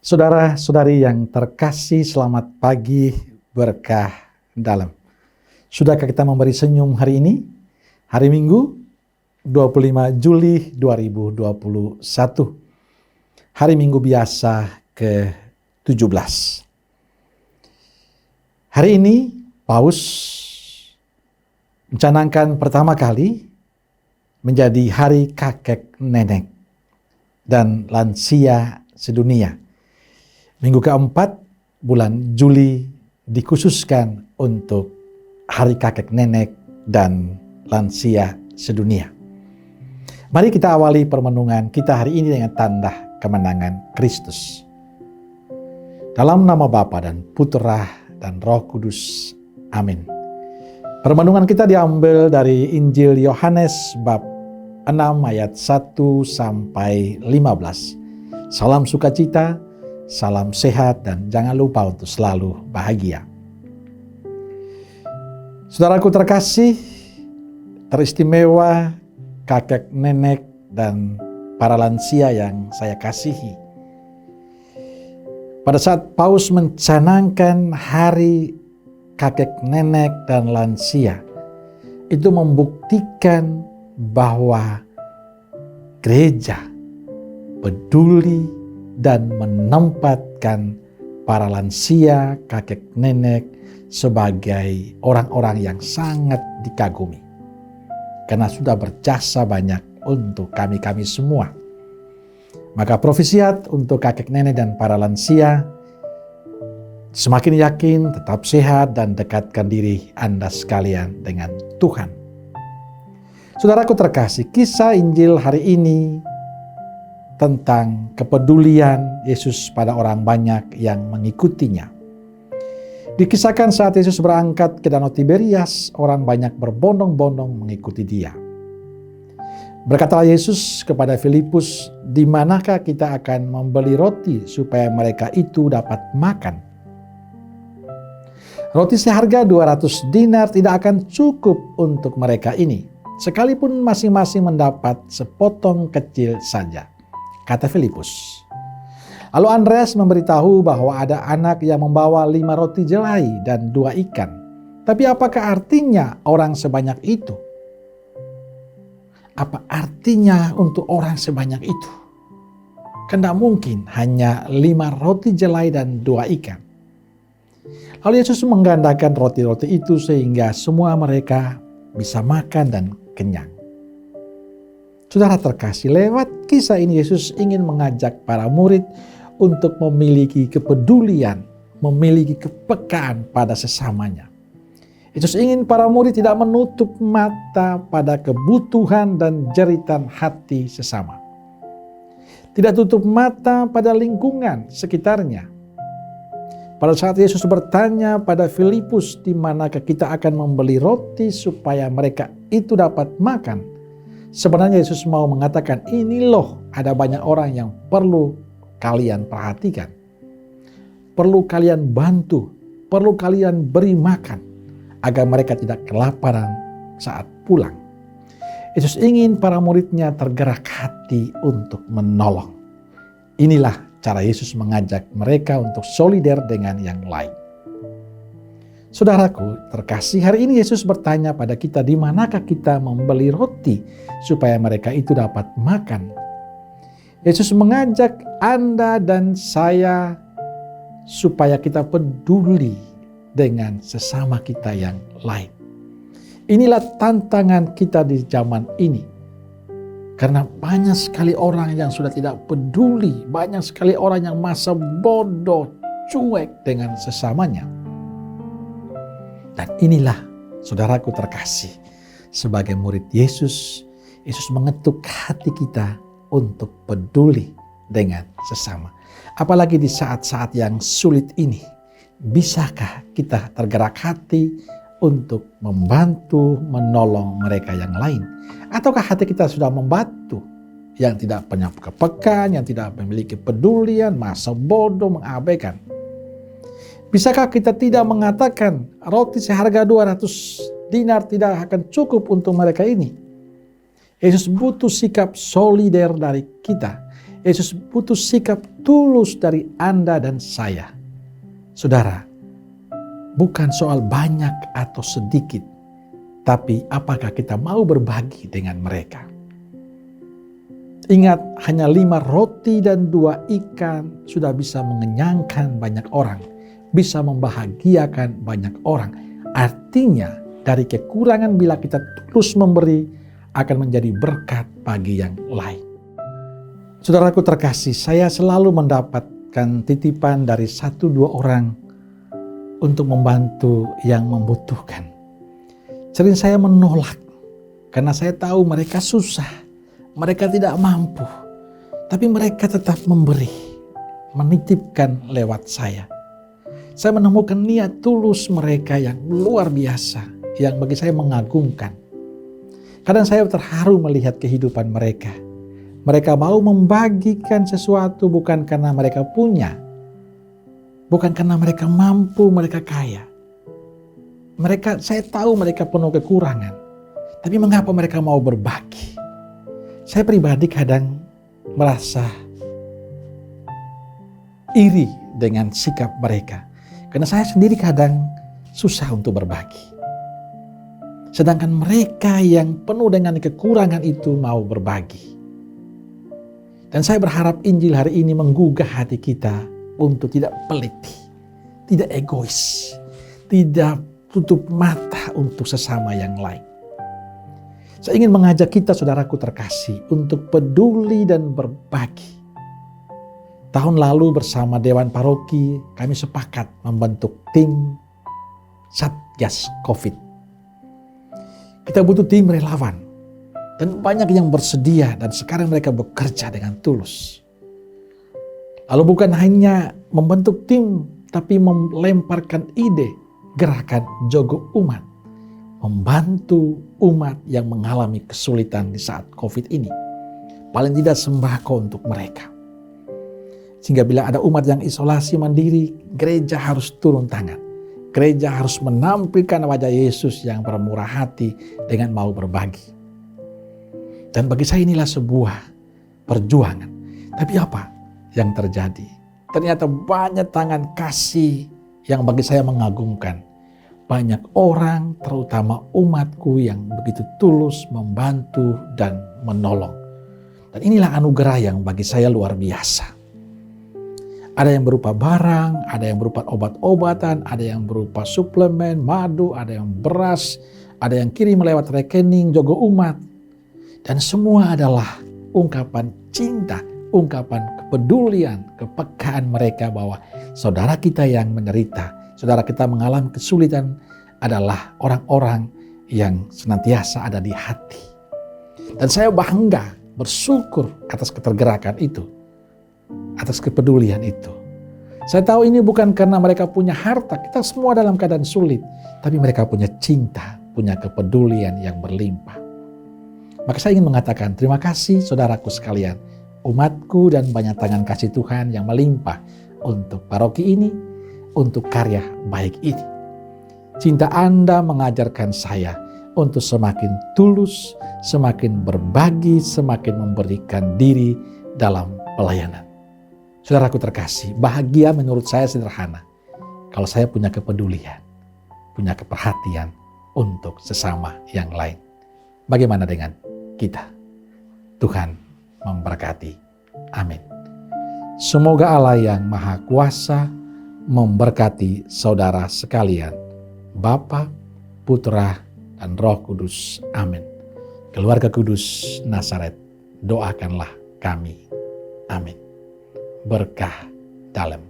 Saudara-saudari yang terkasih, selamat pagi, berkah dalam. Sudahkah kita memberi senyum hari ini? Hari Minggu, 25 Juli 2021. Hari Minggu biasa ke-17. Hari ini, Paus mencanangkan pertama kali menjadi hari kakek nenek dan lansia sedunia. Minggu keempat bulan Juli dikhususkan untuk hari kakek nenek dan lansia sedunia. Mari kita awali permenungan kita hari ini dengan tanda kemenangan Kristus. Dalam nama Bapa dan Putra dan Roh Kudus. Amin. Permenungan kita diambil dari Injil Yohanes bab 6 ayat 1 sampai 15. Salam sukacita, salam sehat, dan jangan lupa untuk selalu bahagia. Saudaraku terkasih, teristimewa, kakek nenek dan para lansia yang saya kasihi. Pada saat Paus mencanangkan hari kakek nenek dan lansia, itu membuktikan bahwa gereja peduli dan menempatkan para lansia, kakek nenek sebagai orang-orang yang sangat dikagumi. Karena sudah berjasa banyak untuk kami-kami semua. Maka profesiat untuk kakek nenek dan para lansia, semakin yakin, tetap sehat, dan dekatkan diri Anda sekalian dengan Tuhan. Saudaraku terkasih, kisah Injil hari ini tentang kepedulian Yesus pada orang banyak yang mengikutinya. Dikisahkan saat Yesus berangkat ke Danau Tiberias, orang banyak berbondong-bondong mengikuti dia. Berkatalah Yesus kepada Filipus, "Di manakah kita akan membeli roti supaya mereka itu dapat makan?" Roti seharga 200 dinar tidak akan cukup untuk mereka ini, sekalipun masing-masing mendapat sepotong kecil saja, kata Filipus. Lalu Andreas memberitahu bahwa ada anak yang membawa 5 roti jelai dan 2 ikan. Tapi apakah artinya orang sebanyak itu? Apa artinya untuk orang sebanyak itu? Kan tidak mungkin hanya 5 roti jelai dan 2 ikan. Lalu Yesus menggandakan roti-roti itu sehingga semua mereka bisa makan dan kenyang. Saudara terkasih, lewat kisah ini Yesus ingin mengajak para murid untuk memiliki kepedulian, memiliki kepekaan pada sesamanya. Yesus ingin para murid tidak menutup mata pada kebutuhan dan jeritan hati sesama. Tidak tutup mata pada lingkungan sekitarnya. Pada saat Yesus bertanya pada Filipus, "Di manakah kita akan membeli roti supaya mereka itu dapat makan?" Sebenarnya Yesus mau mengatakan, ini loh ada banyak orang yang perlu kalian perhatikan. Perlu kalian bantu, perlu kalian beri makan agar mereka tidak kelaparan saat pulang. Yesus ingin para muridnya tergerak hati untuk menolong. Inilah cara Yesus mengajak mereka untuk solider dengan yang lain. Saudaraku terkasih, hari ini Yesus bertanya pada kita, di manakah kita membeli roti supaya mereka itu dapat makan? Yesus mengajak Anda dan saya supaya kita peduli dengan sesama kita yang lain. Inilah tantangan kita di zaman ini. Karena banyak sekali orang yang sudah tidak peduli, banyak sekali orang yang masa bodoh, cuek dengan sesamanya. Dan inilah saudaraku terkasih, sebagai murid Yesus, Yesus mengetuk hati kita untuk peduli dengan sesama. Apalagi di saat-saat yang sulit ini, bisakah kita tergerak hati untuk membantu, menolong mereka yang lain? Ataukah hati kita sudah membantu yang tidak punya kepekaan, yang tidak memiliki pedulian, masa bodoh, mengabaikan? Bisakah kita tidak mengatakan roti seharga 200 dinar tidak akan cukup untuk mereka ini? Yesus butuh sikap solider dari kita. Yesus butuh sikap tulus dari Anda dan saya. Saudara, bukan soal banyak atau sedikit, tapi apakah kita mau berbagi dengan mereka. Ingat, hanya 5 roti dan 2 ikan sudah bisa mengenyangkan banyak orang, bisa membahagiakan banyak orang. Artinya, dari kekurangan bila kita tulus memberi, akan menjadi berkat bagi yang lain. Saudaraku terkasih, saya selalu mendapatkan titipan dari 1-2 orang untuk membantu yang membutuhkan. Sering saya menolak karena saya tahu mereka susah, mereka tidak mampu, tapi mereka tetap memberi, menitipkan lewat saya. Saya menemukan niat tulus mereka yang luar biasa, yang bagi saya mengagumkan. Kadang saya terharu melihat kehidupan mereka. Mereka mau membagikan sesuatu bukan karena mereka punya, bukan karena mereka mampu, mereka kaya. Saya tahu mereka penuh kekurangan, tapi mengapa mereka mau berbagi? Saya pribadi kadang merasa iri dengan sikap mereka, karena saya sendiri kadang susah untuk berbagi. Sedangkan mereka yang penuh dengan kekurangan itu mau berbagi. Dan saya berharap Injil hari ini menggugah hati kita untuk tidak pelit, tidak egois, tidak tutup mata untuk sesama yang lain. Saya ingin mengajak kita, saudaraku terkasih, untuk peduli dan berbagi. Tahun lalu bersama Dewan Paroki, kami sepakat membentuk tim Satgas COVID. Kita butuh tim relawan. Dan banyak yang bersedia dan sekarang mereka bekerja dengan tulus. Lalu bukan hanya membentuk tim, tapi melemparkan ide gerakan Jogo Umat. Membantu umat yang mengalami kesulitan di saat COVID ini. Paling tidak sembako untuk mereka. Sehingga bila ada umat yang isolasi mandiri, gereja harus turun tangan. Gereja harus menampilkan wajah Yesus yang bermurah hati dengan mau berbagi. Dan bagi saya inilah sebuah perjuangan. Tapi apa yang terjadi? Ternyata banyak tangan kasih yang bagi saya mengagumkan. Banyak orang, terutama umatku, yang begitu tulus membantu dan menolong. Dan inilah anugerah yang bagi saya luar biasa. Ada yang berupa barang, ada yang berupa obat-obatan, ada yang berupa suplemen, madu, ada yang beras, ada yang kirim lewat rekening Jogo Umat. Dan semua adalah ungkapan cinta, ungkapan kepedulian, kepekaan mereka bahwa saudara kita yang menderita, saudara kita mengalami kesulitan adalah orang-orang yang senantiasa ada di hati. Dan saya bangga, bersyukur atas ketergerakan itu, atas kepedulian itu. Saya tahu ini bukan karena mereka punya harta, kita semua dalam keadaan sulit, tapi mereka punya cinta, punya kepedulian yang berlimpah. Maka saya ingin mengatakan terima kasih saudaraku sekalian, umatku dan banyak tangan kasih Tuhan yang melimpah untuk paroki ini, untuk karya baik ini. Cinta Anda mengajarkan saya untuk semakin tulus, semakin berbagi, semakin memberikan diri dalam pelayanan. Saudaraku terkasih, bahagia menurut saya sederhana. Kalau saya punya kepedulian, punya keperhatian untuk sesama yang lain. Bagaimana dengan kita? Tuhan memberkati. Amin. Semoga Allah yang Maha Kuasa memberkati saudara sekalian, Bapa, Putra, dan Roh Kudus. Amin. Keluarga Kudus Nazaret, doakanlah kami. Amin. Berkah dalam